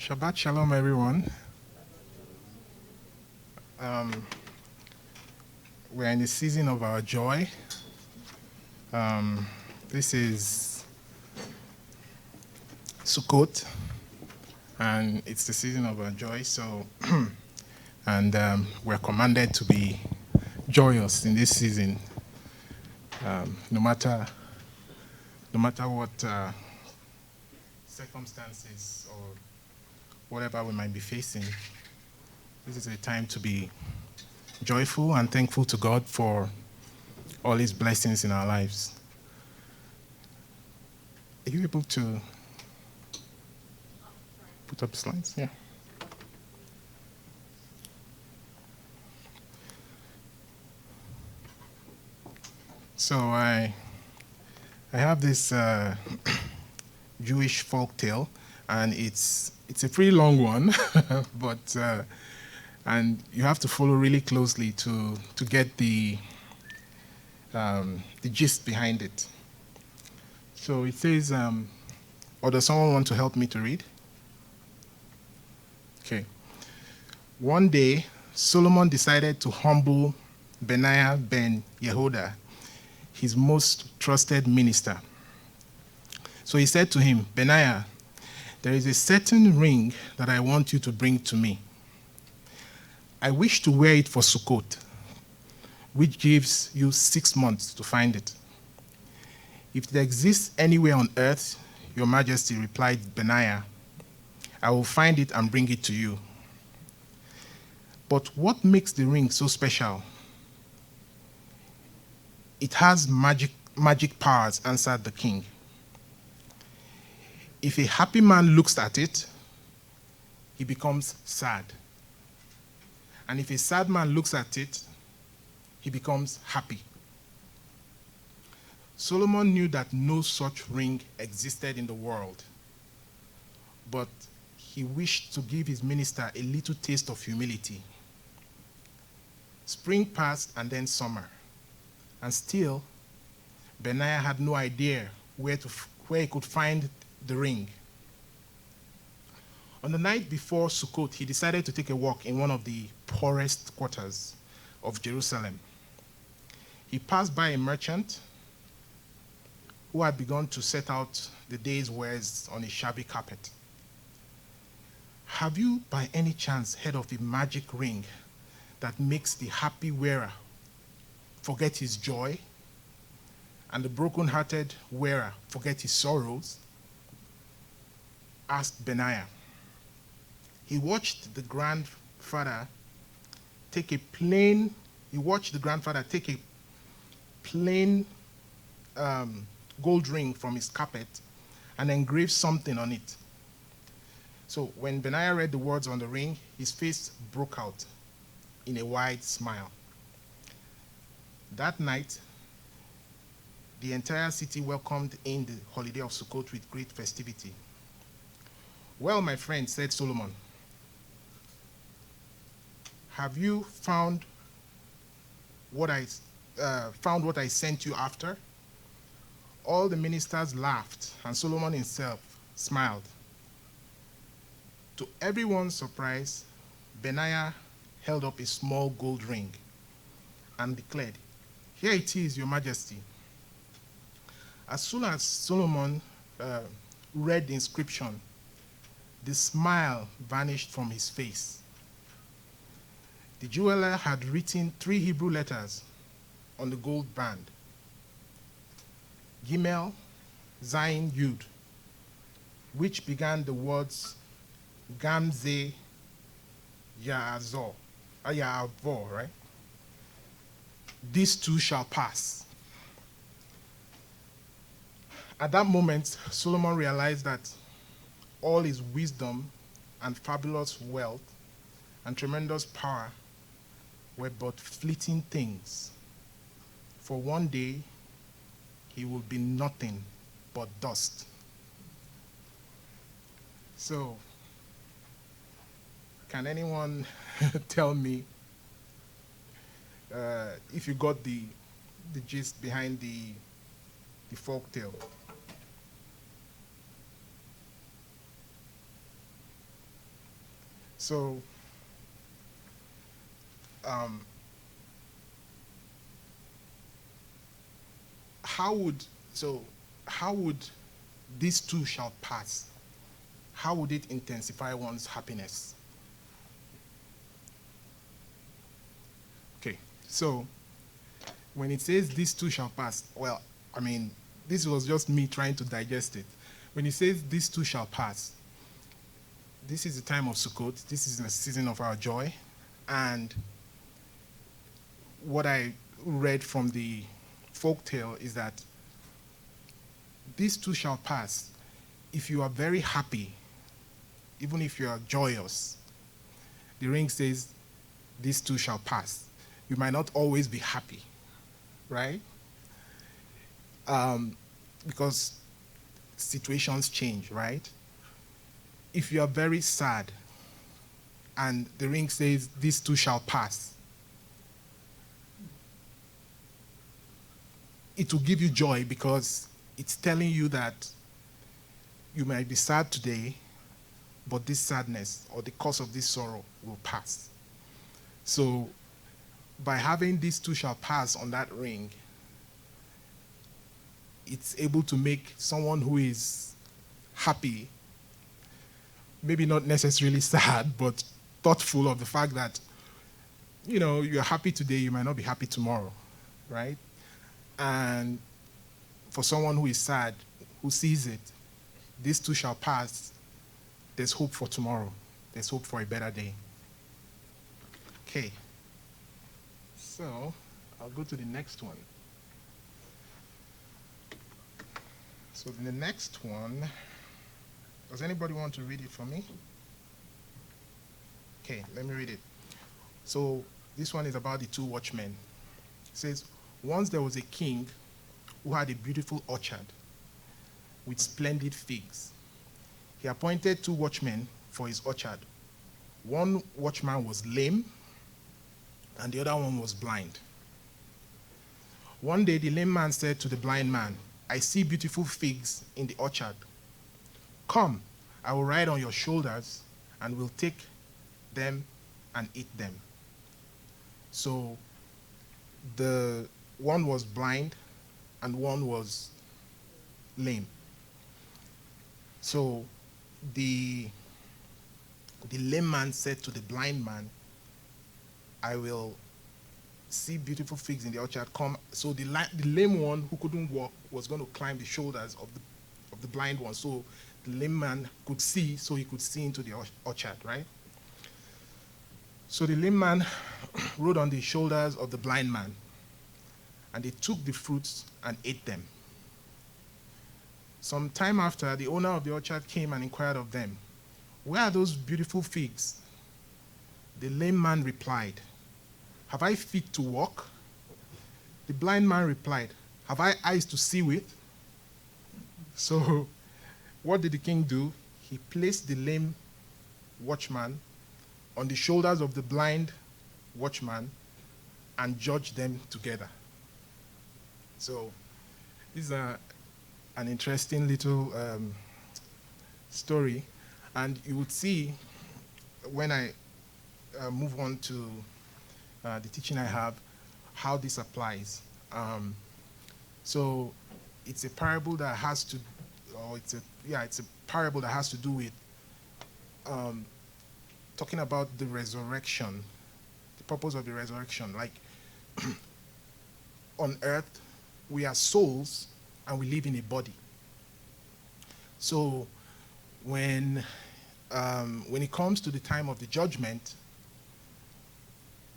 Shabbat Shalom, everyone. Um, we're in the season of our joy. This is Sukkot, and it's the season of our joy. So, and we're commanded to be joyous in this season, no matter what circumstances or whatever we might be facing. This is a time to be joyful and thankful to God for all His blessings in our lives. Are you able to put up the slides? Yeah. So I have this Jewish folk tale, and it's a pretty long one, but and you have to follow really closely to get the gist behind it. So it says, or does someone want to help me to read? Okay. One day, Solomon decided to humble Benaiah ben Yehoiada, his most trusted minister. So he said to him, Benaiah, there is a certain ring that I want you to bring to me. I wish to wear it for Sukkot, which gives you 6 months to find it. If it exists anywhere on earth, Your Majesty, replied Benaiah, I will find it and bring it to you. But what makes the ring so special? It has magic powers, answered the king. If a happy man looks at it, he becomes sad. And if a sad man looks at it, he becomes happy. Solomon knew that no such ring existed in the world, but he wished to give his minister a little taste of humility. Spring passed and then summer, and still Benaiah had no idea where he could find the ring. On the night before Sukkot, he decided to take a walk in one of the poorest quarters of Jerusalem. He passed by a merchant who had begun to set out the day's wares on a shabby carpet. Have you by any chance heard of a magic ring that makes the happy wearer forget his joy and the broken-hearted wearer forget his sorrows? Asked Benaiah. He watched the grandfather take a plain gold ring from his carpet and engrave something on it. So when Benaiah read the words on the ring, his face broke out in a wide smile. That night, the entire city welcomed in the holiday of Sukkot with great festivity. Well, my friend, said Solomon, have you found what I sent you after? All the ministers laughed, and Solomon himself smiled. To everyone's surprise, Benaiah held up a small gold ring and declared, Here it is, Your Majesty. As soon as Solomon read the inscription, the smile vanished from his face. The jeweler had written 3 Hebrew letters on the gold band: Gimel, Zayin, Yud, which began the words Gamze Ya'avor, right? These two shall pass. At that moment, Solomon realized that all his wisdom and fabulous wealth and tremendous power were but fleeting things. For one day, he will be nothing but dust. So, can anyone tell me if you got the gist behind the folk tale? So, um, how would so how would these two shall pass? How would it intensify one's happiness? Okay, so when it says these two shall pass, well, I mean, this was just me trying to digest it. When it says these two shall pass, this is the time of Sukkot. This is the season of our joy. And what I read from the folk tale is that these two shall pass. If you are very happy, even if you are joyous, the ring says these two shall pass. You might not always be happy, right? Because situations change, right? If you are very sad and the ring says these two shall pass, it will give you joy because it's telling you that you might be sad today, but this sadness or the cause of this sorrow will pass. So by having these two shall pass on that ring, it's able to make someone who is happy, maybe not necessarily sad, but thoughtful of the fact that, you know, you're happy today, you might not be happy tomorrow, right? And for someone who is sad, who sees it, these two shall pass, there's hope for tomorrow. There's hope for a better day. Okay. So I'll go to the next one. So the next one, does anybody want to read it for me? Okay, let me read it. So this one is about the two watchmen. It says, once there was a king who had a beautiful orchard with splendid figs. He appointed two watchmen for his orchard. One watchman was lame, and the other one was blind. One day the lame man said to the blind man, I see beautiful figs in the orchard. Come, I will ride on your shoulders, and we'll take them and eat them. So the one was blind, and one was lame. So the lame man said to the blind man, I will see beautiful figs in the orchard, come. So the lame one who couldn't walk was going to climb the shoulders of the blind one. So the lame man could see, so he could see into the orchard, right? So the lame man rode on the shoulders of the blind man, and they took the fruits and ate them. Some time after, the owner of the orchard came and inquired of them, where are those beautiful figs? The lame man replied, have I feet to walk? The blind man replied, have I eyes to see with? So what did the king do? He placed the lame watchman on the shoulders of the blind watchman and judged them together. So these are an interesting little story. And you would see when I move on to the teaching I have, how this applies. So it's a parable that has to, or it's a parable that has to do with talking about the resurrection, the purpose of the resurrection. Like on earth, we are souls and we live in a body. So when it comes to the time of the judgment,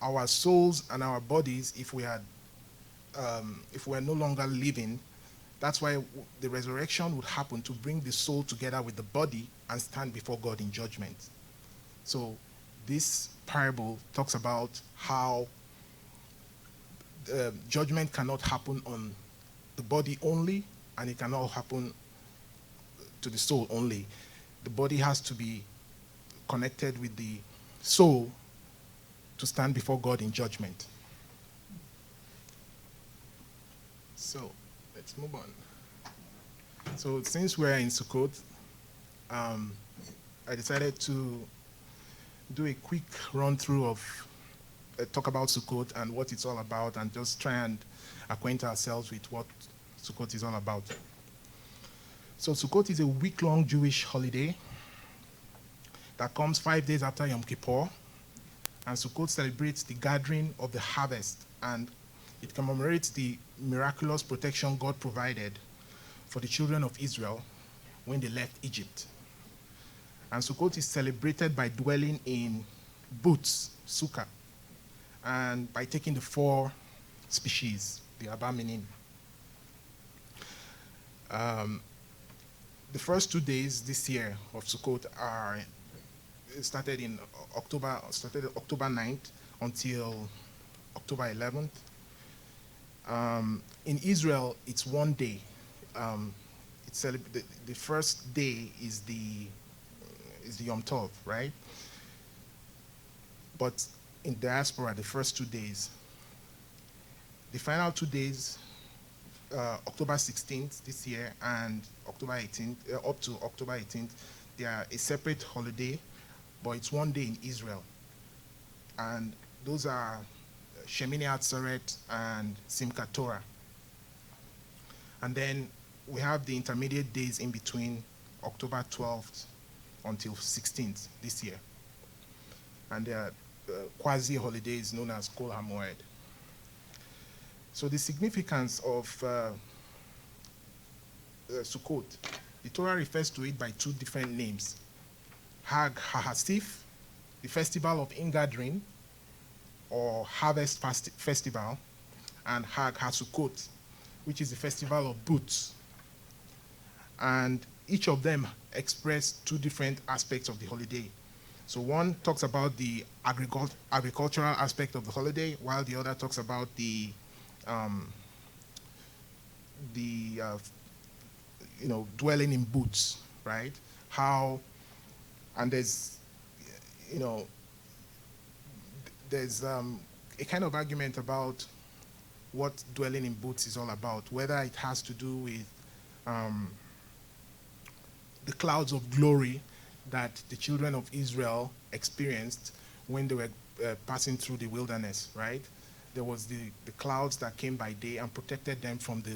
our souls and our bodies, if we are no longer living, that's why the resurrection would happen, to bring the soul together with the body and stand before God in judgment. So this parable talks about how judgment cannot happen on the body only, and it cannot happen to the soul only. The body has to be connected with the soul to stand before God in judgment. So let's move on. So since we're in Sukkot, I decided to do a quick run through of talk about Sukkot and what it's all about, and just try and acquaint ourselves with what Sukkot is all about. So Sukkot is a week-long Jewish holiday that comes 5 days after Yom Kippur, and Sukkot celebrates the gathering of the harvest, and it commemorates the miraculous protection God provided for the children of Israel when they left Egypt. And Sukkot is celebrated by dwelling in booths, sukkah, and by taking the 4 species, the Abba Minim. The first 2 days this year of Sukkot started October 9th until October 11th. In Israel, it's 1 day. The first day is the Yom Tov, right? But in diaspora, the first 2 days. The final 2 days, October 16th this year and October 18th, up to October 18th, they are a separate holiday, but it's 1 day in Israel. And those are Shemini Atzeret and Simchat Torah. And then we have the intermediate days in between October 12th until 16th this year. And there are quasi-holidays known as Kol HaMoed. So the significance of Sukkot, the Torah refers to it by 2 different names. Hag HaHasif, the festival of ingathering, or harvest festival, and Hag HaSukkot, which is the festival of booths. And each of them express 2 different aspects of the holiday. So one talks about the agricultural aspect of the holiday, while the other talks about the dwelling in booths, right? And there's a kind of argument about what dwelling in booths is all about, whether it has to do with the clouds of glory that the children of Israel experienced when they were passing through the wilderness, right? There was the clouds that came by day and protected them from the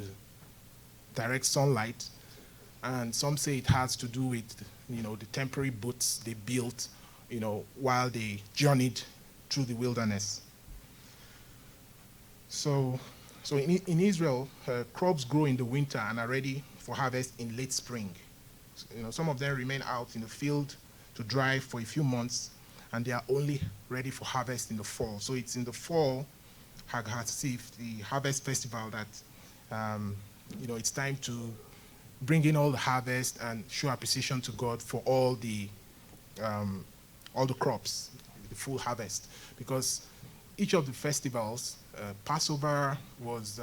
direct sunlight. And some say it has to do with, the temporary booths they built, while they journeyed through the wilderness. So in Israel, crops grow in the winter and are ready for harvest in late spring. Some of them remain out in the field to dry for a few months, and they are only ready for harvest in the fall. So it's in the fall, Hag HaSif, the harvest festival, that it's time to bring in all the harvest and show appreciation to God for all the crops, the full harvest. Because each of the festivals, Passover was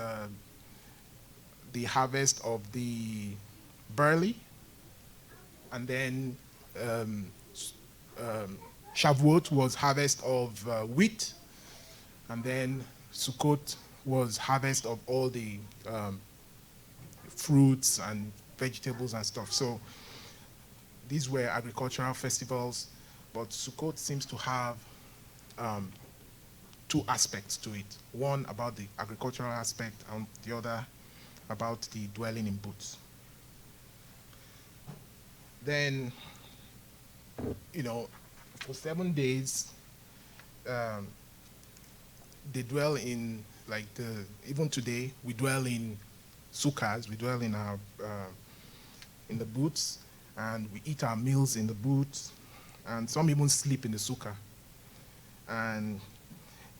the harvest of the barley, and then Shavuot was harvest of wheat, and then Sukkot was harvest of all the fruits and vegetables and stuff. So these were agricultural festivals, but Sukkot seems to have 2 aspects to it. One about the agricultural aspect, and the other about the dwelling in booths. Then, for 7 days, they dwell in, even today, we dwell in sukkahs, we dwell in our in the booths, and we eat our meals in the booths, and some even sleep in the sukkah. And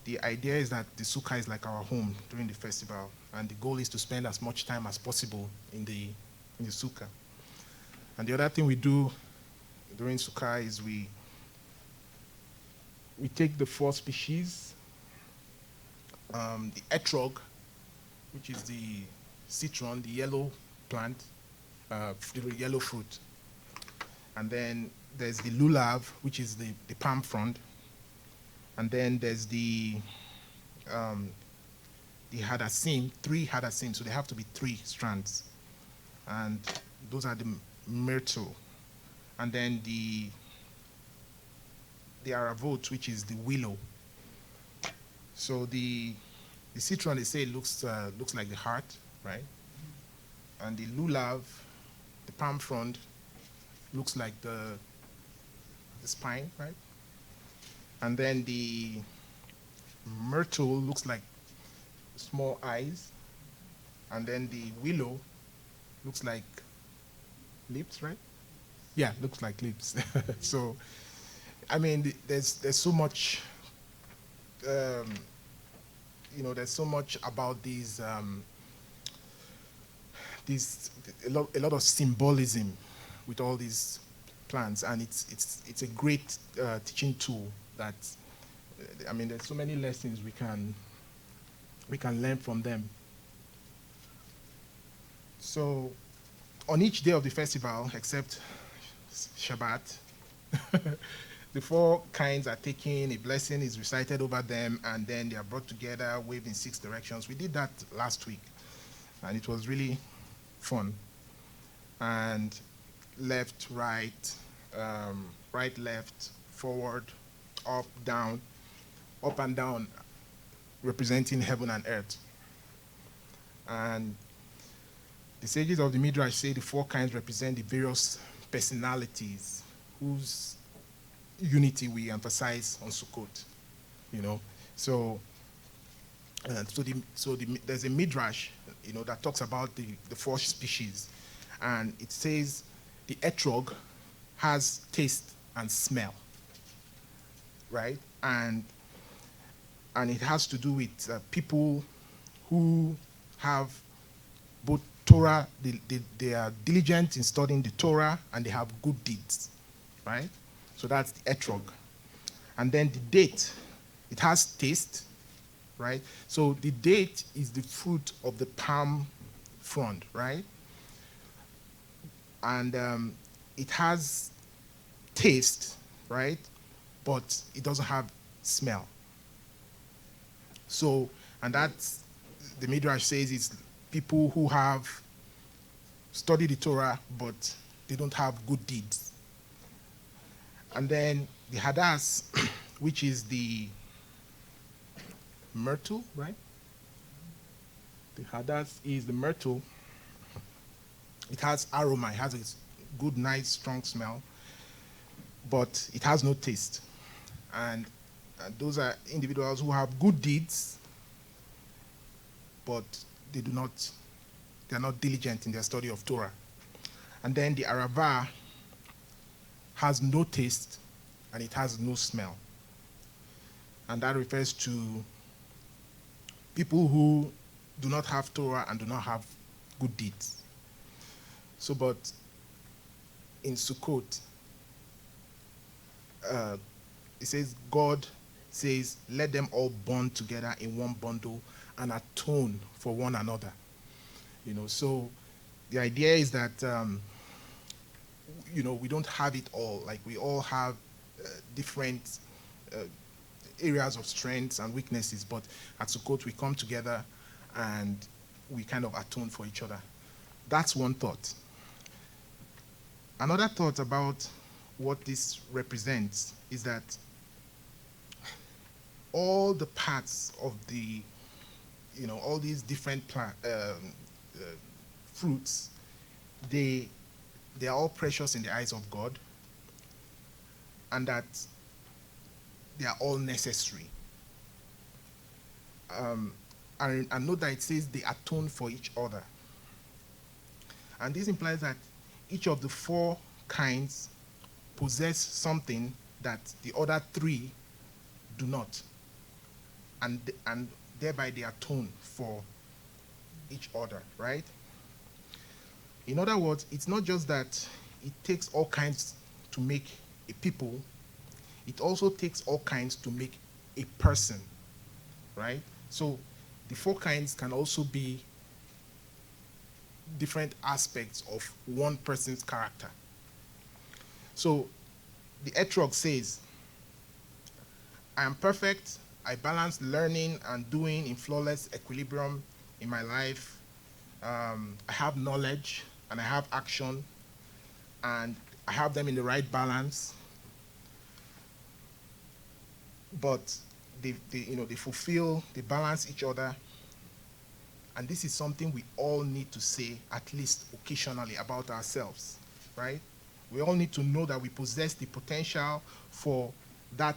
the idea is that the sukkah is like our home during the festival, and the goal is to spend as much time as possible in the sukkah. And the other thing we do during sukkah is we take the 4 species, the etrog, which is the citron, the yellow plant, the yellow fruit. And then there's the lulav, which is the palm frond. And then there's the hadassim, 3 hadassim, so they have to be 3 strands. And those are the myrtle. And then the the aravot, which is the willow. So the citron, they say, looks like the heart, right? And the lulav, the palm frond, looks like the spine, right? And then the myrtle looks like small eyes. And then the willow looks like lips, right? Yeah, looks like lips. So, I mean, there's so much, um, there's so much about these a lot of symbolism with all these plants, and it's a great teaching tool. That I mean, there's so many lessons we can learn from them. So, on each day of the festival, except Shabbat, the four kinds are taken, a blessing is recited over them, and then they are brought together, waved in 6 directions. We did that last week, and it was really fun. And left, right, right, left, forward, up, down, up and down, representing heaven and earth. And the sages of the Midrash say the four kinds represent the various personalities whose unity we emphasize on Sukkot. So there's a Midrash, that talks about the four species, and it says the etrog has taste and smell, right? And it has to do with people who have both Torah, they are diligent in studying the Torah, and they have good deeds, right? So that's the etrog. And then the date, it has taste, right? So the date is the fruit of the palm frond, right? And it has taste, right? But it doesn't have smell. So, and that's, the Midrash says, it's people who have studied the Torah, but they don't have good deeds. And then the Hadass, which is the myrtle, right? The Hadass is the myrtle. It has aroma, it has a good, nice, strong smell, but it has no taste. And those are individuals who have good deeds, but they are not diligent in their study of Torah. And then the Arava has no taste and it has no smell. And that refers to people who do not have Torah and do not have good deeds. So, but in Sukkot, it says, God says, let them all bond together in one bundle and atone for one another. So the idea is that, we don't have it all. Like, we all have different areas of strengths and weaknesses, but at Sukkot we come together and we kind of atone for each other. That's one thought. Another thought about what this represents is that all the parts of the, all these different fruits, they are all precious in the eyes of God, and that they are all necessary. And note that it says they atone for each other. And this implies that each of the four kinds possess something that the other three do not. And thereby they atone for each other, right? In other words, it's not just that it takes all kinds to make a people, it also takes all kinds to make a person, right? So the four kinds can also be different aspects of one person's character. So the etrog says, I am perfect, I balance learning and doing in flawless equilibrium in my life. I have knowledge and I have action, and I have them in the right balance. but they fulfill, they balance each other. And this is something we all need to say, at least occasionally, about ourselves, right? We all need to know that we possess the potential for that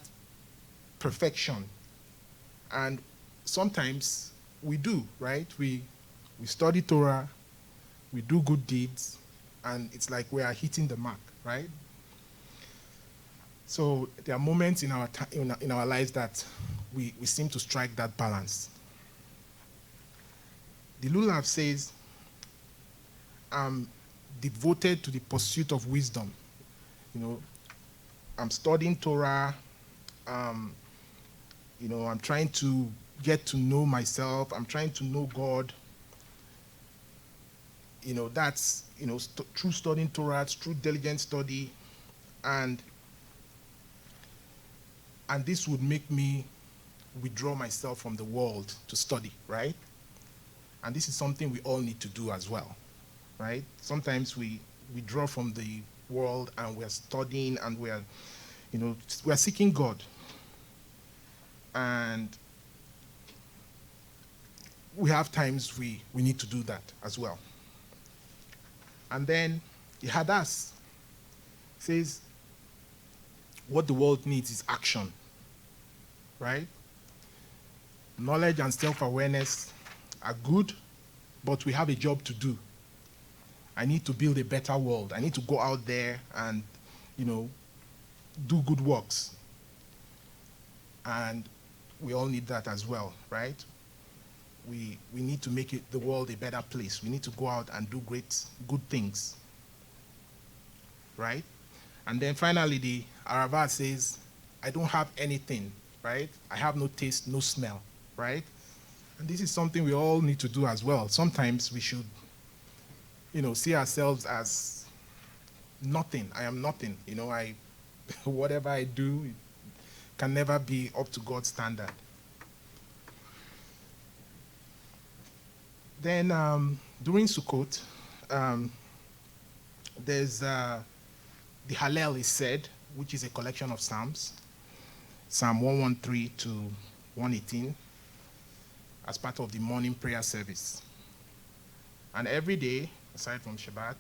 perfection. And sometimes we do, right? We study Torah, we do good deeds, and it's like we are hitting the mark, right? So there are moments in our lives that we seem to strike that balance. The Lulav says, I'm devoted to the pursuit of wisdom. I'm studying Torah. I'm trying to get to know myself. I'm trying to know God. That's, through studying Torah, through diligent study. And this would make me withdraw myself from the world to study, right? And this is something we all need to do as well, right? Sometimes we withdraw from the world and we're studying and we're seeking God. And we have times we need to do that as well. And then the Hadass says what the world needs is action, right? Knowledge and self-awareness are good, but we have a job to do. I need to build a better world. I need to go out there and, do good works. And we all need that as well, right? We need to make the world a better place. We need to go out and do good things, right? And then finally, the Aravat says, I don't have anything, right? I have no taste, no smell, right? And this is something we all need to do as well. Sometimes we should, see ourselves as nothing. I am nothing. Whatever I do can never be up to God's standard. Then during Sukkot, there's the Hallel is said, which is a collection of Psalms, Psalm 113 to 118, as part of the morning prayer service. And every day, aside from Shabbat,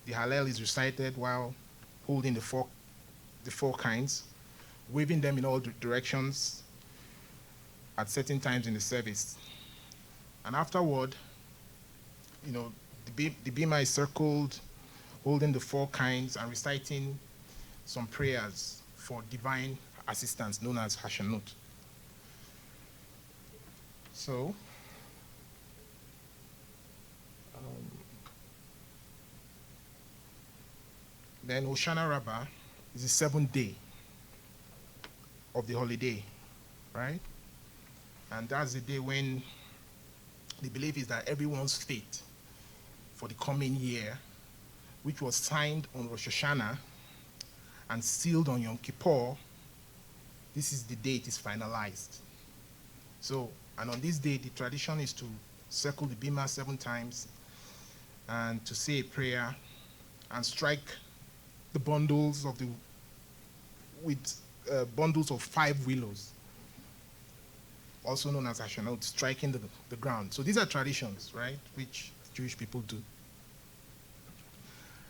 the Hallel is recited while holding the four kinds, waving them in all directions at certain times in the service. And afterward, the bima is circled, holding the four kinds and reciting some prayers for divine assistance known as Hashanot. So, then Hoshana Rabbah is the seventh day of the holiday, right? And that's the day when the belief is that everyone's fate for the coming year, which was signed on Rosh Hashanah and sealed on Yom Kippur, this is the day it is finalized. So, and on this day, the tradition is to circle the bima 7 times and to say a prayer and strike the bundles with bundles of 5 willows, also known as Hashanot, striking the ground. So these are traditions, right, which Jewish people do.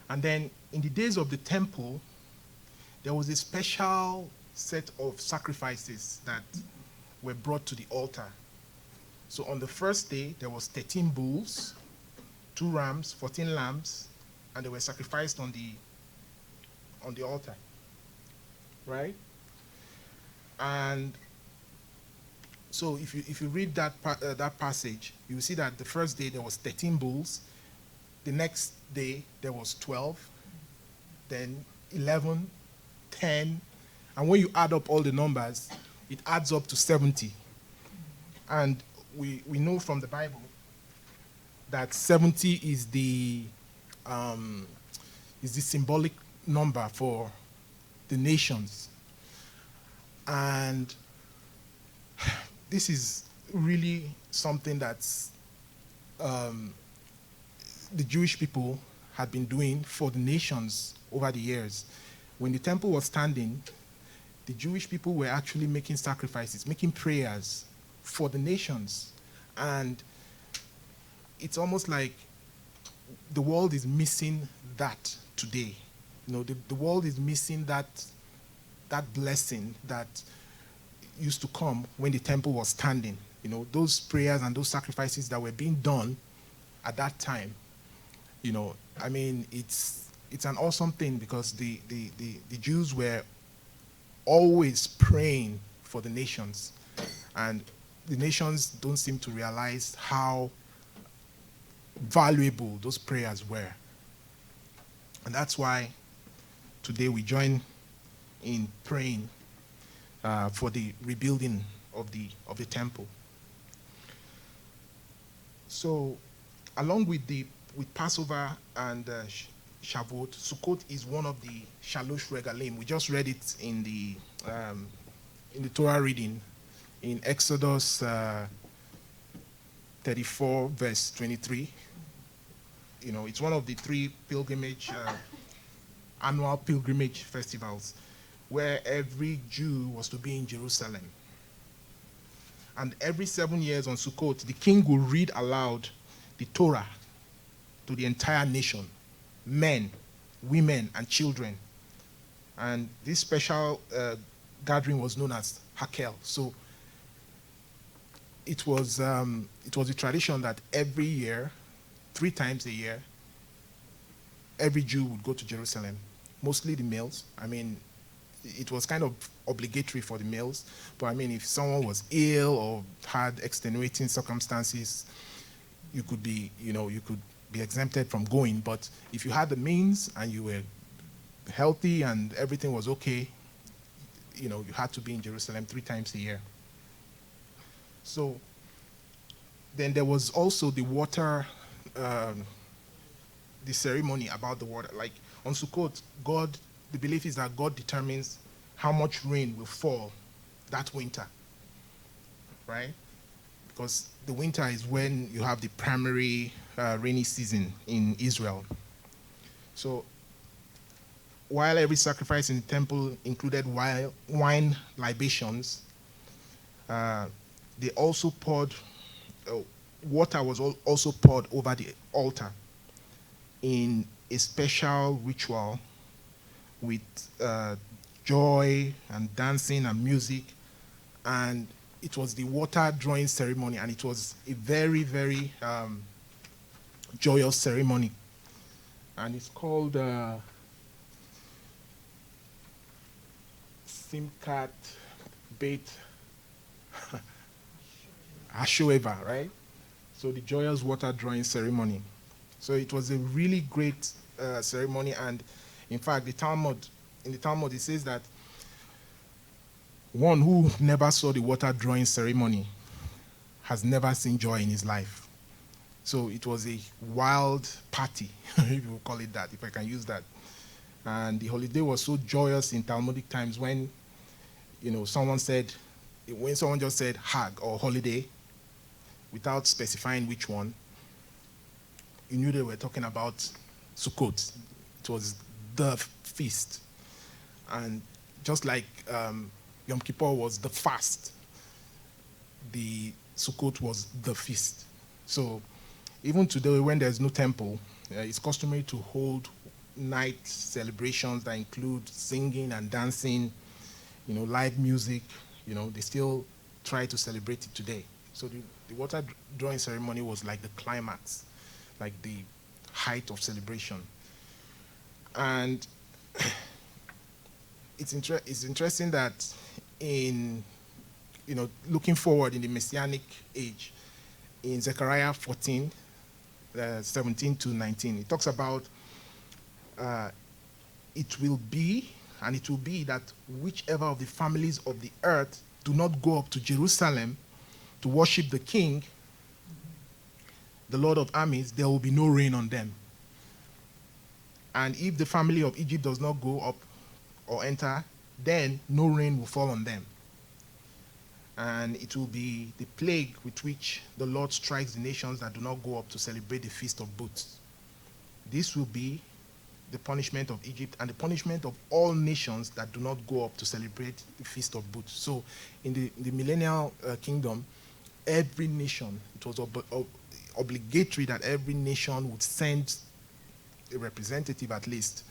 And then in the days of the temple, there was a special set of sacrifices that were brought to the altar. So on the first day, there was 13 bulls, 2 rams, 14 lambs, and they were sacrificed on the altar, right? And so if you read that passage, you will see that the first day there was 13 bulls, the next day there was 12, then 11, 10, and when you add up all the numbers, it adds up to 70. And we know from the Bible that 70 is the symbolic number for the nations. And this is really something that's the Jewish people had been doing for the nations over the years. When the temple was standing, the Jewish people were actually making sacrifices, making prayers for the nations. And it's almost like the world is missing that today. The world is missing that blessing that used to come when the temple was standing. Those prayers and those sacrifices that were being done at that time. It's an awesome thing, because the Jews were always praying for the nations. And the nations don't seem to realize how valuable those prayers were. And that's why today we join in praying for the rebuilding of the temple. So, along with Passover and Shavuot, Sukkot is one of the Shalosh Regalim. We just read it in the Torah reading in Exodus 34, verse 23. It's one of the three annual pilgrimage festivals where every Jew was to be in Jerusalem. And every 7 years on Sukkot, the king will read aloud the Torah to the entire nation, men, women, and children. And this special gathering was known as Hakel. So it was a tradition that every year, 3 times a year, every Jew would go to Jerusalem, mostly the males. It was kind of obligatory for the males, but if someone was ill or had extenuating circumstances, you could be exempted from going. But if you had the means and you were healthy and everything was okay, you had to be in Jerusalem 3 times a year. So then there was also the water, the ceremony about the water. Like on Sukkot, the belief is that God determines how much rain will fall that winter, right? Because the winter is when you have the primary rainy season in Israel. So while every sacrifice in the temple included wine libations, they also poured, water was also poured over the altar in a special ritual with joy and dancing and music. And it was the water drawing ceremony, and it was a very, very joyous ceremony. And it's called Simchat Beit Hashoeva, right? So the joyous water drawing ceremony. So it was a really great ceremony, and in fact, in the Talmud, it says that one who never saw the water drawing ceremony has never seen joy in his life. So it was a wild party, if you call it that, if I can use that. And the holiday was so joyous in Talmudic times when, someone just said Hag or holiday, without specifying which one, you knew they were talking about Sukkot. It was the feast. And just like Yom Kippur was the fast, the Sukkot was the feast. So even today, when there's no temple, it's customary to hold night celebrations that include singing and dancing, live music. They still try to celebrate it today. So the water drawing ceremony was like the climax, like the height of celebration. And it's interesting that in, looking forward in the Messianic age, in Zechariah 14, 17 to 19, it talks about it will be that whichever of the families of the earth do not go up to Jerusalem to worship the King, the Lord of armies, there will be no rain on them. And if the family of Egypt does not go up or enter, then no rain will fall on them. And it will be the plague with which the Lord strikes the nations that do not go up to celebrate the Feast of Booths. This will be the punishment of Egypt and the punishment of all nations that do not go up to celebrate the Feast of Booths. So in the millennial kingdom, every nation, it was obligatory that every nation would send a representative at least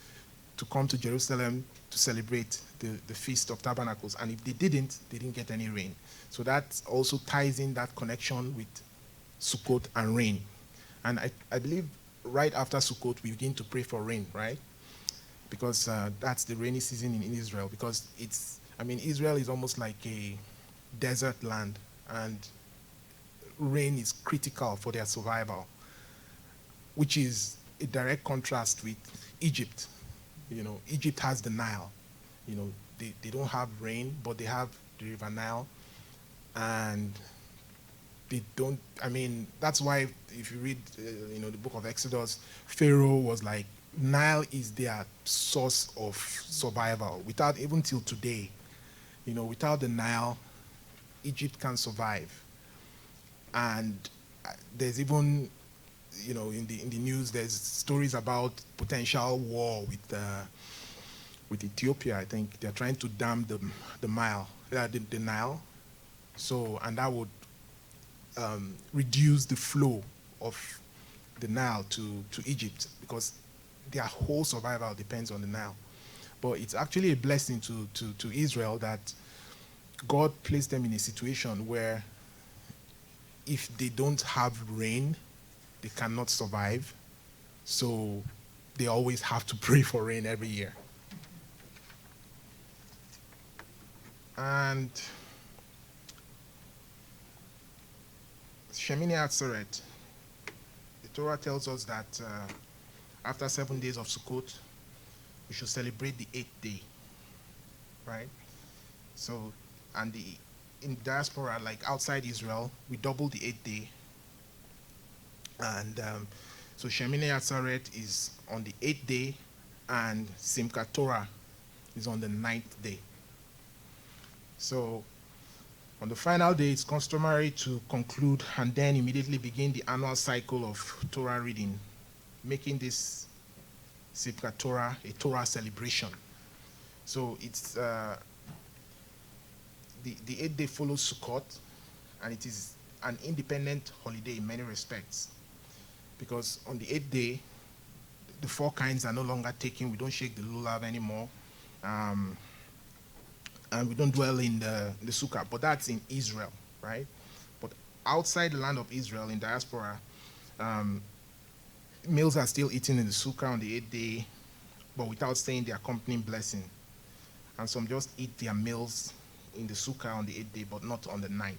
to come to Jerusalem to celebrate the Feast of Tabernacles. And if they didn't get any rain. So that also ties in that connection with Sukkot and rain. And I believe right after Sukkot, we begin to pray for rain, right? Because that's the rainy season in Israel. Because Israel is almost like a desert land, and rain is critical for their survival, which is a direct contrast with Egypt. Egypt has the Nile. They don't have rain, but they have the River Nile, and they don't. That's why if you read, the book of Exodus, Pharaoh was like, Nile is their source of survival. Without, even till today, without the Nile, Egypt can survive. And there's even, in the news, there's stories about potential war with Ethiopia. I think they're trying to dam the Nile. So, and that would reduce the flow of the Nile to Egypt, because their whole survival depends on the Nile. But it's actually a blessing to Israel that God placed them in a situation where if they don't have rain, they cannot survive. So they always have to pray for rain every year. And Shemini Atzeret, the Torah tells us that after 7 days of Sukkot, we should celebrate the 8th day, right? So, and in diaspora, like outside Israel, we double the 8th day. And so Shemini Atzeret is on the 8th day, and Simchat Torah is on the 9th day. So on the final day, it's customary to conclude and then immediately begin the annual cycle of Torah reading, making this Simchat Torah a Torah celebration. So it's the 8th day follows Sukkot, and it is an independent holiday in many respects, because on the 8th day, the 4 kinds are no longer taken. We don't shake the lulav anymore, and we don't dwell in the sukkah. But that's in Israel, right? But outside the land of Israel, in diaspora, meals are still eaten in the sukkah on the 8th day, but without saying the accompanying blessing. And some just eat their meals in the sukkah on the 8th day, but not on the 9th.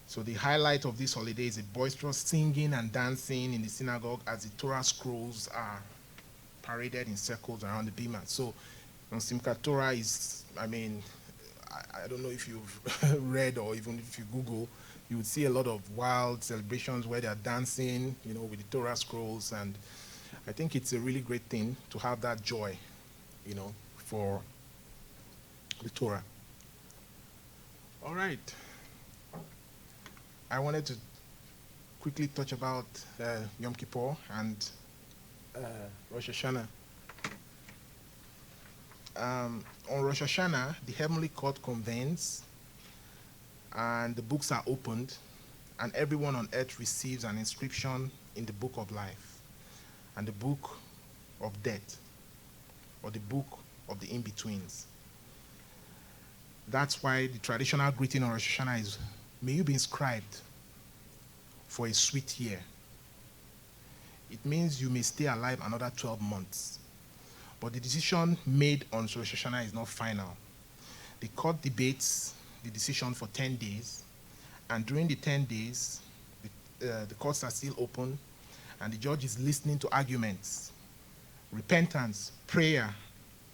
So the highlight of this holiday is a boisterous singing and dancing in the synagogue as the Torah scrolls are paraded in circles around the bima. So on Simchat Torah is, I don't know if you've read or even if you Google, you would see a lot of wild celebrations where they're dancing, with the Torah scrolls. And I think it's a really great thing to have that joy, for the Torah. All right. I wanted to quickly touch about Yom Kippur and Rosh Hashanah. On Rosh Hashanah, the heavenly court convenes, and the books are opened, and everyone on earth receives an inscription in the book of life and the book of death, or the book of the in-betweens. That's why the traditional greeting on Rosh Hashanah is, "May you be inscribed for a sweet year." It means you may stay alive another 12 months. But the decision made on Rosh Hashanah is not final. The court debates the decision for 10 days, and during the 10 days, the courts are still open, and the judge is listening to arguments. Repentance, prayer,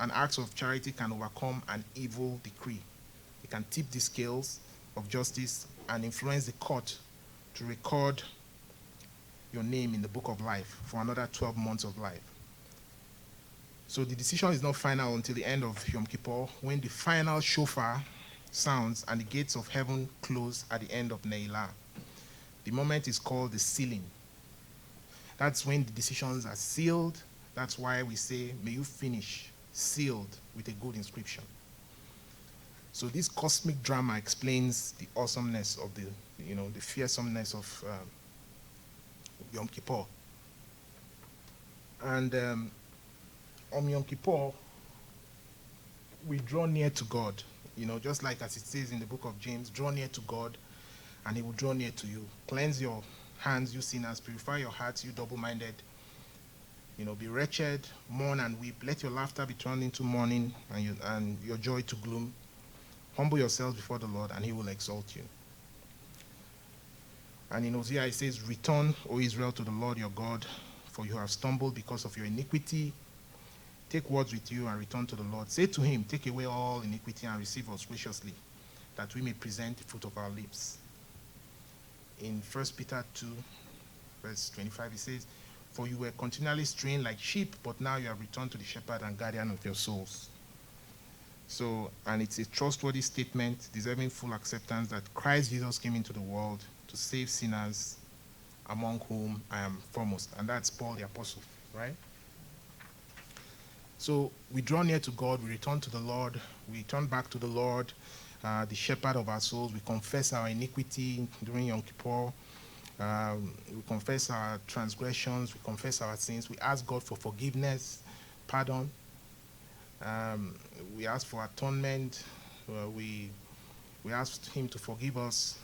and acts of charity can overcome an evil decree. It can tip the scales of justice and influence the court to record your name in the book of life for another 12 months of life. So the decision is not final until the end of Yom Kippur, when the final shofar sounds and the gates of heaven close at the end of Neilah. The moment is called the sealing. That's when the decisions are sealed That's why we say, may you finish sealed with a good inscription. So this cosmic drama explains the awesomeness of the fearsomeness of Yom Kippur. And on Yom Kippur, we draw near to God. Just like as it says in the book of James, draw near to God, and he will draw near to you. Cleanse your hands, you sinners. Purify your hearts, you double-minded. Be wretched, mourn and weep. Let your laughter be turned into mourning, and your joy to gloom. Humble yourselves before the Lord, and he will exalt you. And in Hosea, it says, return, O Israel, to the Lord your God, for you have stumbled because of your iniquity. Take words with you and return to the Lord. Say to him, take away all iniquity and receive us graciously, that we may present the fruit of our lips. In 1 Peter 2, verse 25, it says, for you were continually straying like sheep, but now you have returned to the shepherd and guardian of your souls. So, and it's a trustworthy statement, deserving full acceptance, that Christ Jesus came into the world to save sinners, among whom I am foremost. And that's Paul the Apostle, right? So we draw near to God, we return to the Lord, we turn back to the Lord, the shepherd of our souls. We confess our iniquity during Yom Kippur. We confess our transgressions, we confess our sins. We ask God for forgiveness, pardon. We ask for atonement. We ask him to forgive us.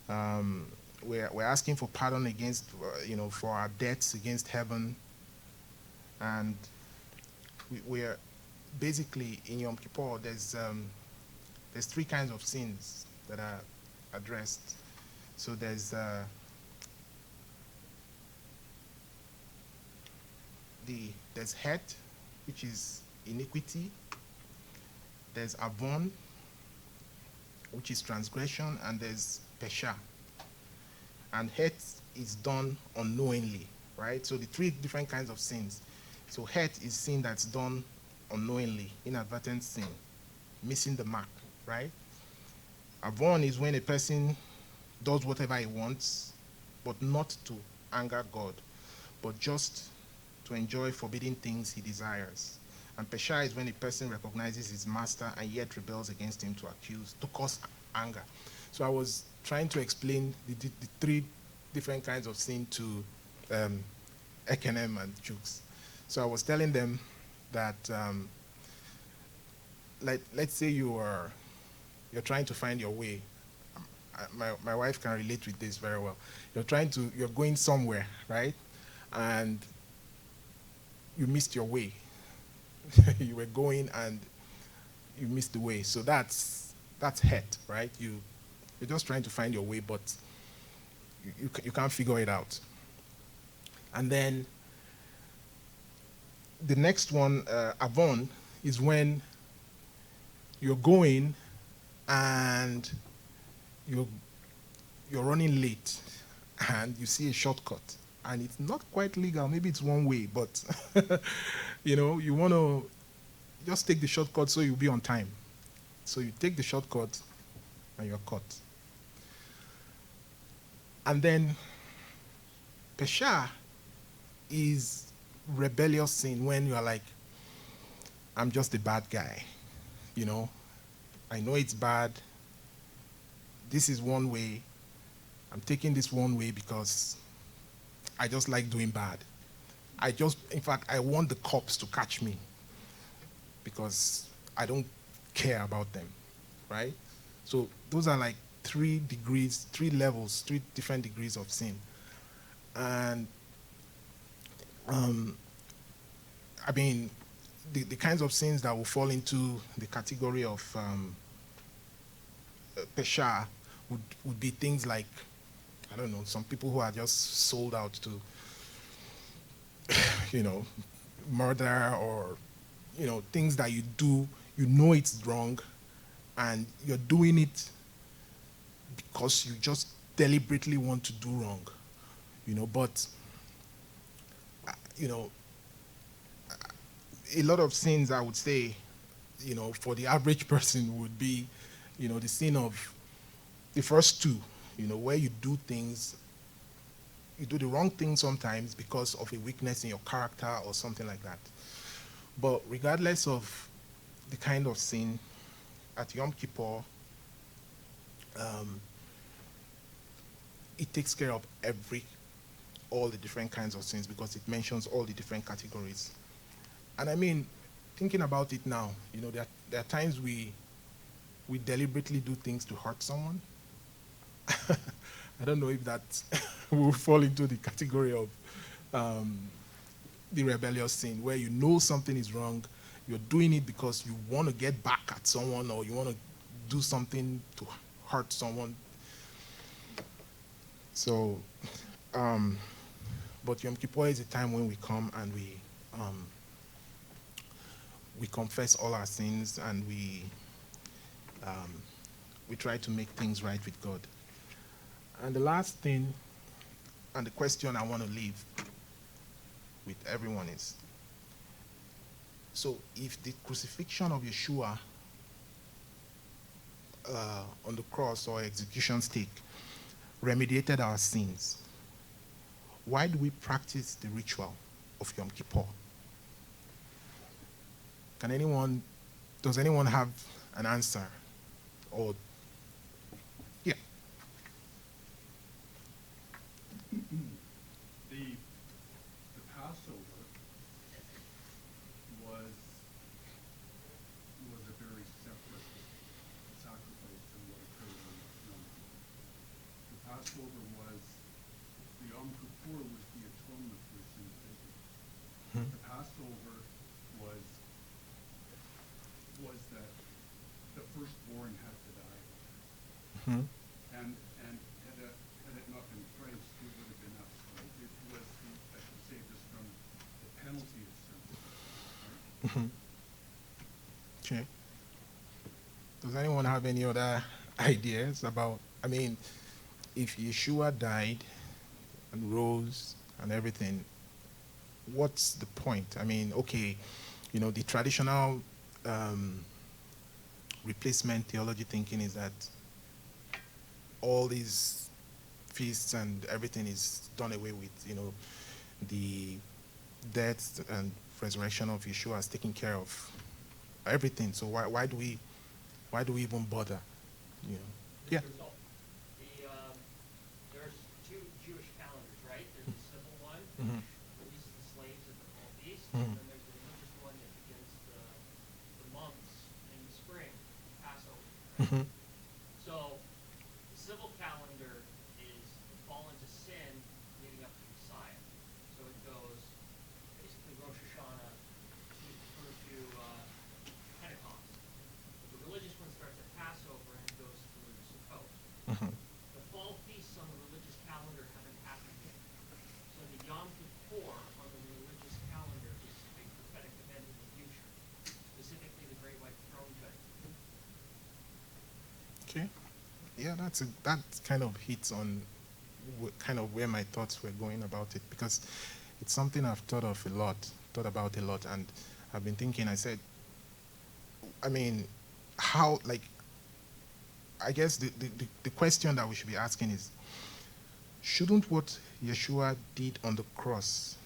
We're asking for pardon against, for our debts against heaven. And we're basically in Yom Kippur, there's three kinds of sins that are addressed. So there's there's het, which is iniquity. There's avon, which is transgression, and there's pesha. And het is done unknowingly, right? So the three different kinds of sins. So het is sin that's done unknowingly, inadvertent sin, missing the mark, right? Avon is when a person does whatever he wants, but not to anger God, but just to enjoy forbidden things he desires. And pesha is when a person recognizes his master and yet rebels against him to cause anger. So I was trying to explain the three different kinds of sin to Ekenem and Jukes. So I was telling them that, let's say you're trying to find your way. My wife can relate with this very well. You're going somewhere, right? And you missed your way. You were going and you missed the way. So that's het, right? You're just trying to find your way, but you can't figure it out. And then the next one, avon, is when you're going and you're running late and you see a shortcut and it's not quite legal. Maybe it's one way, but you want to just take the shortcut so you'll be on time. So you take the shortcut and you're caught. And then pesha is rebellious sin, when you are like, I'm just a bad guy. I know it's bad. This is one way. I'm taking this one way because I just like doing bad. In fact, I want the cops to catch me because I don't care about them, right? So those are like 3 levels, 3 different degrees of sin. And the kinds of sins that will fall into the category of pesha would be things like, I don't know, some people who are just sold out to, murder, or, things that you do, it's wrong, and you're doing it because you just deliberately want to do wrong, but, a lot of sins, I would say, for the average person would be, the sin of the first two, where you do things You do the wrong thing sometimes because of a weakness in your character or something like that. But regardless of the kind of sin, at Yom Kippur, it takes care of all the different kinds of sins because it mentions all the different categories. And I mean, thinking about it now, there are times we deliberately do things to hurt someone. I don't know if that will fall into the category of the rebellious sin, where you know something is wrong, you're doing it because you want to get back at someone or you want to do something to hurt someone. So, but Yom Kippur is a time when we come and we confess all our sins and we try to make things right with God. And the last thing, and the question I want to leave with everyone is, so if the crucifixion of Yeshua on the cross or execution stake remediated our sins, why do we practice the ritual of Yom Kippur? Does anyone have an answer? Or, yeah. The Passover was a very separate sacrifice than what occurred on Yom Kippur. The Passover was, the Yom Kippur was the atonement for sin of Israel. The Passover was that the firstborn had to die. Hmm. And had it not been Christ, it would have been us, right? It was that saved us from the penalty of sin. Right? Okay. Does anyone have any other ideas about, I mean, if Yeshua died and rose and everything, what's the point? I mean, okay, the traditional replacement theology thinking is that all these feasts and everything is done away with, the death and resurrection of Yeshua is taking care of everything. So why do we even bother? Yeah. Result. There's two Jewish calendars, right? There's the civil one, Mm-hmm. which releases the slaves at the fall feast, Mhm. and then there's the religious one that begins the months in the spring, Passover. Mm-hmm. So the civil calendar is the fall into sin leading up to Messiah. So it goes basically Rosh Hashanah through to Pentecost. The religious one starts at Passover and it goes through Sukkot. Mm-hmm. The fall feasts on the religious calendar haven't happened yet. So the Yom Kippur on the religious calendar is a prophetic event in the future, specifically the Great White Throne Judgment. Okay. Yeah, that kind of hits on kind of where my thoughts were going about it, because it's something I've thought about a lot, and I've been thinking. I said, I mean, how, like, I guess the question that we should be asking is, shouldn't what Yeshua did on the cross,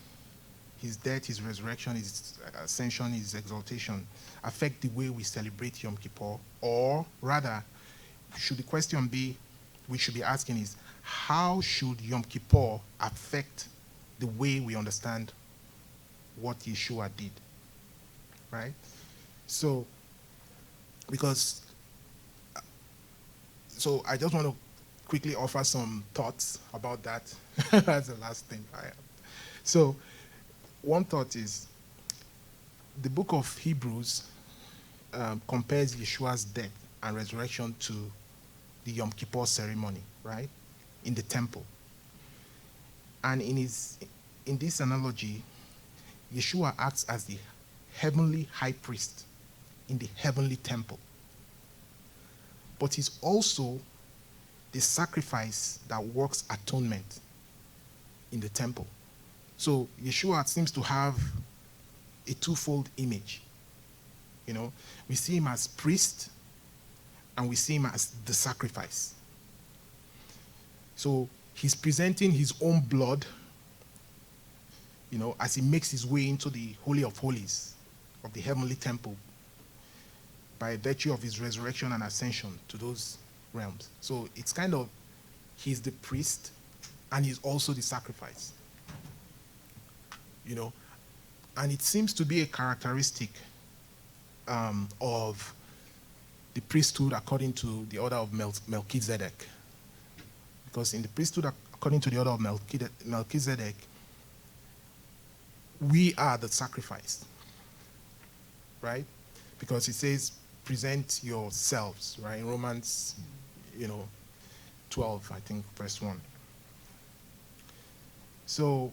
his death, his resurrection, his ascension, his exaltation, affect the way we celebrate Yom Kippur? Or rather, should the question be, we should be asking is, how should Yom Kippur affect the way we understand what Yeshua did? Right? So, because, so I just want to quickly offer some thoughts about that. That's the last thing I have. So, one thought is, the book of Hebrews compares Yeshua's death and resurrection to the Yom Kippur ceremony, right? In the temple. And in this analogy, Yeshua acts as the heavenly high priest in the heavenly temple. But he's also the sacrifice that works atonement in the temple. So Yeshua seems to have a twofold image. We see him as priest and we see him as the sacrifice. So He's presenting his own blood, as he makes his way into the Holy of Holies of the heavenly temple by virtue of his resurrection and ascension to those realms. So it's kind of, he's the priest and he's also the sacrifice. And it seems to be a characteristic of the priesthood according to the order of Melchizedek. Because in the priesthood according to the order of Melchizedek, we are the sacrifice, right? Because it says, present yourselves, right? In Romans, 12, I think, verse 1. So,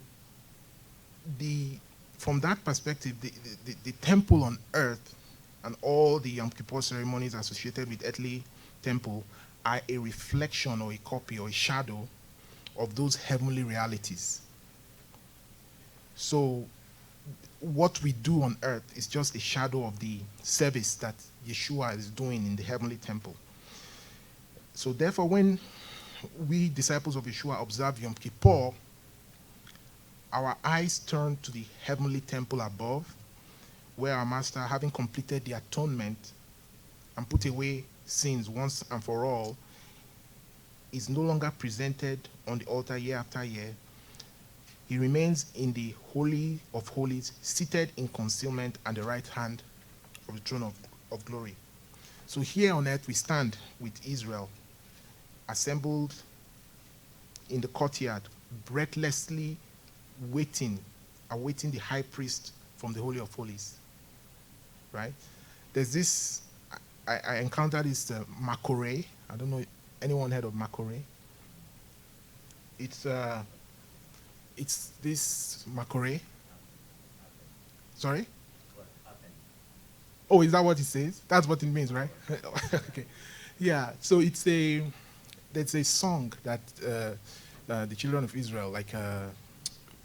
from that perspective, the temple on earth and all the Yom Kippur ceremonies associated with earthly temple are a reflection or a copy or a shadow of those heavenly realities. So what we do on earth is just a shadow of the service that Yeshua is doing in the heavenly temple. So therefore, when we disciples of Yeshua observe Yom Kippur, our eyes turn to the heavenly temple above, where our Master, having completed the atonement and put away sins once and for all, is no longer presented on the altar year after year. He remains in the Holy of Holies, seated in concealment at the right hand of the throne of glory. So here on earth we stand with Israel, assembled in the courtyard, breathlessly awaiting the high priest from the Holy of Holies. Right? There's this, I encountered this makore. I don't know, anyone heard of makore? It's this makore. Sorry? Oh, is that what it says? That's what it means, right? Okay. Yeah, so there's a song that the children of Israel, like a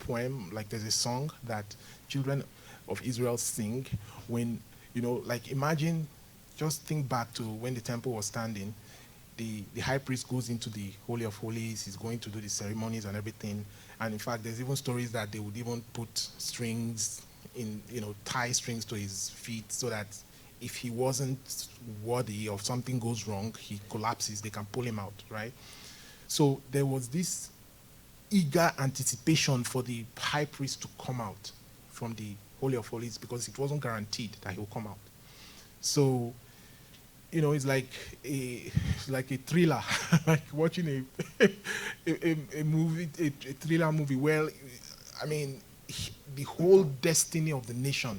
poem, like there's a song that children of Israel sing when, like imagine, just think back to when the temple was standing. The high priest goes into the Holy of Holies, he's going to do the ceremonies and everything. And in fact, there's even stories that they would even put strings in, tie strings to his feet so that if he wasn't worthy or something goes wrong, he collapses, they can pull him out, right? So there was this eager anticipation for the high priest to come out from the Holy of Holies because it wasn't guaranteed that he will come out. So, it's like a thriller, like watching a movie, a thriller movie where, the whole destiny of the nation,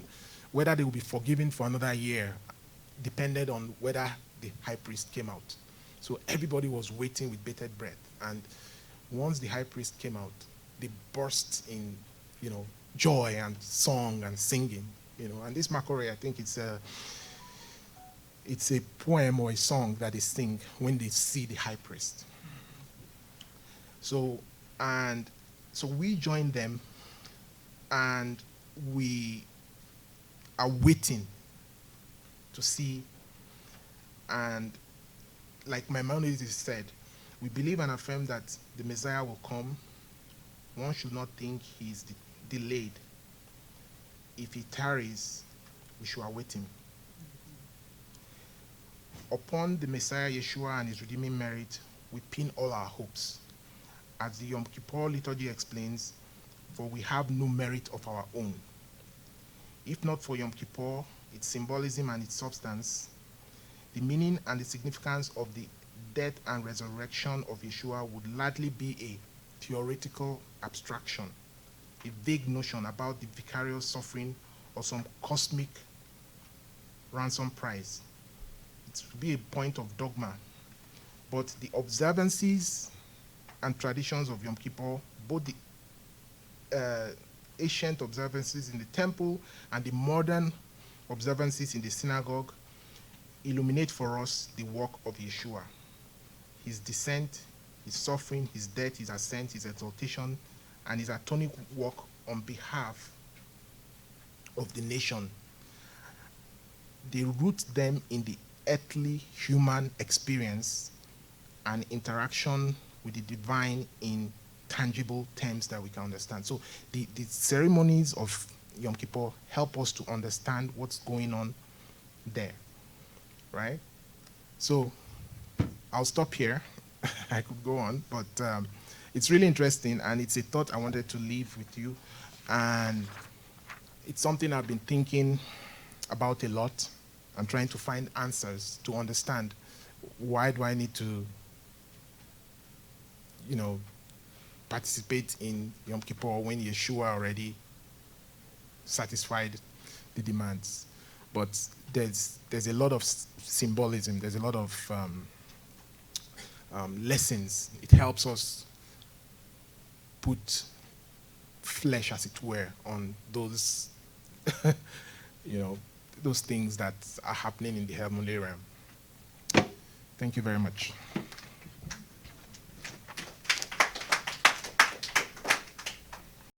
whether they will be forgiven for another year, depended on whether the high priest came out. So everybody was waiting with bated breath. And once the high priest came out, they burst in, joy and song and singing, And this makore, I think it's a poem or a song that they sing when they see the high priest. So we join them, and we are waiting to see. And like my Maimonides said, we believe and affirm that the Messiah will come. One should not think he is delayed. If he tarries, we should await him. Upon the Messiah Yeshua and his redeeming merit, we pin all our hopes. As the Yom Kippur liturgy explains, for we have no merit of our own. If not for Yom Kippur, its symbolism and its substance, the meaning and the significance of the death and resurrection of Yeshua would largely be a theoretical abstraction, a vague notion about the vicarious suffering or some cosmic ransom price. It would be a point of dogma. But the observances and traditions of Yom Kippur, both the ancient observances in the temple and the modern observances in the synagogue, illuminate for us the work of Yeshua. His descent, his suffering, his death, his ascent, his exaltation, and his atoning work on behalf of the nation. They root them in the earthly human experience and interaction with the divine in tangible terms that we can understand. So the ceremonies of Yom Kippur help us to understand what's going on there, right? So I'll stop here. I could go on, but it's really interesting, and it's a thought I wanted to leave with you. And it's something I've been thinking about a lot and trying to find answers to understand why do I need to, participate in Yom Kippur when Yeshua already satisfied the demands. But there's a lot of symbolism. There's a lot of lessons. It helps us put flesh, as it were, on those, those things that are happening in the heavenly realm. Thank you very much.